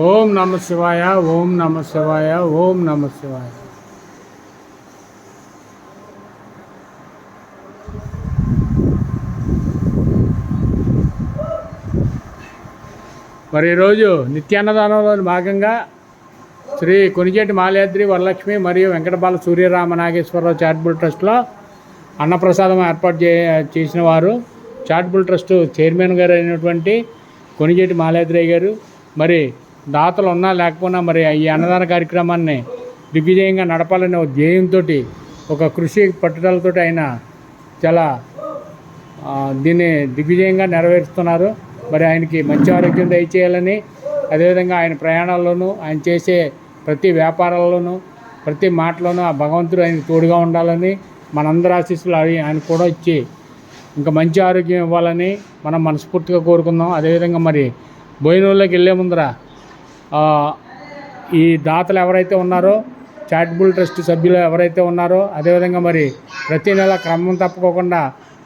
ఓం నమ శివాయ, ఓం నమ శివాయ, ఓం నమ శివాయ. మరి ఈరోజు నిత్యాన్నదానంలో భాగంగా శ్రీ కొనిజేటి మాల్యాద్రి వరలక్ష్మి మరియు వెంకటబాల సూర్యరామ నాగేశ్వరరావు చారిటబుల్ ట్రస్ట్లో అన్నప్రసాదం ఏర్పాటు చేసిన వారు చారిటబుల్ ట్రస్ట్ చైర్మన్ గారు అయినటువంటి కొనిజేటి మాల్యాద్రి గారు. మరి దాతలు ఉన్నా లేకపోయినా మరి ఈ అన్నదాన కార్యక్రమాన్ని దిగ్విజయంగా నడపాలనే ధ్యేయంతో ఒక కృషి పట్టుదలతో ఆయన చాలా దీన్ని దిగ్విజయంగా నెరవేరుస్తున్నారు. మరి ఆయనకి మంచి ఆరోగ్యం దయచేయాలని, అదేవిధంగా ఆయన ప్రయాణాల్లోనూ ఆయన చేసే ప్రతి వ్యాపారాల్లోనూ ప్రతి మాటలోనూ ఆ భగవంతుడు ఆయనకు తోడుగా ఉండాలని, మనందరి ఆశీస్సులు ఆయన కూడా ఇచ్చి ఇంకా మంచి ఆరోగ్యం ఇవ్వాలని మనం మనస్ఫూర్తిగా కోరుకుందాం. అదేవిధంగా మరి భోజనంలోకి వెళ్ళే ముందర ఈ దాతలు ఎవరైతే ఉన్నారో, చారిటబుల్ ట్రస్ట్ సభ్యులు ఎవరైతే ఉన్నారో, అదేవిధంగా మరి ప్రతి నెల క్రమం తప్పుకోకుండా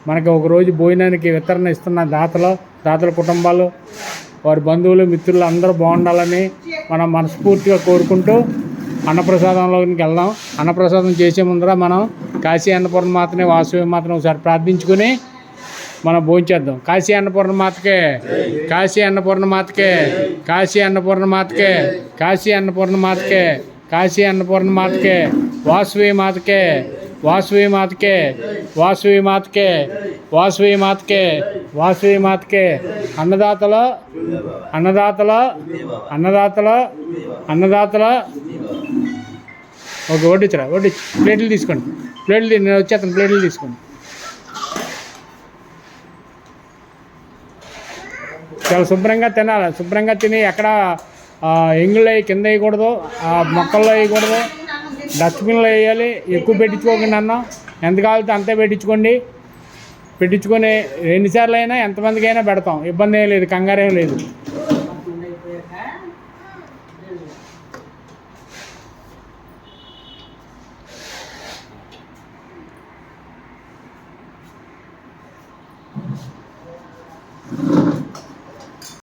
మనకి ఒకరోజు భోజనానికి వితరణ ఇస్తున్న దాతల కుటుంబాలు, వారి బంధువులు, మిత్రులు అందరూ బాగుండాలని మనం మనస్ఫూర్తిగా కోరుకుంటూ అన్నప్రసాదంలోకి వెళ్దాం. అన్నప్రసాదం చేసే ముందర మనం కాశీ అన్నపూర్ణ మాతని, వాసవి మాతని ఒకసారి ప్రార్థించుకుని మనం భోంచేద్దాం. కాశీ అన్నపూర్ణ మాతకే, కాశీ అన్నపూర్ణ మాతకే, కాశీ అన్నపూర్ణ మాతకే, కాశీ అన్నపూర్ణ మాతకే, కాశీ అన్నపూర్ణ మాతకే, వాసవి మాతకే, వాసవి మాతకే, వాసవి మాతకే, వాసవి మాతకే, వాసవి మాతకే. అన్నదాతల అన్నదాతల అన్నదాతల అన్నదాతల ఓకే, వడ్డించరా, ప్లేట్లు తీసుకోండి, నేను వచ్చేస్తాను, ప్లేట్లు తీసుకోండి. చాలా శుభ్రంగా తినాలి. శుభ్రంగా తిని ఎక్కడ ఎంగుళ్ళు కింద వేయకూడదు, మొక్కల్లో వేయకూడదు, డస్ట్బిన్లో వేయాలి. ఎక్కువ పెట్టించుకోకండి అన్నం, ఎంత కావాలితే అంతే పెట్టించుకొని ఎన్నిసార్లు అయినా ఎంతమందికి అయినా పెడతాం, ఇబ్బంది ఏం లేదు, కంగారేం లేదు.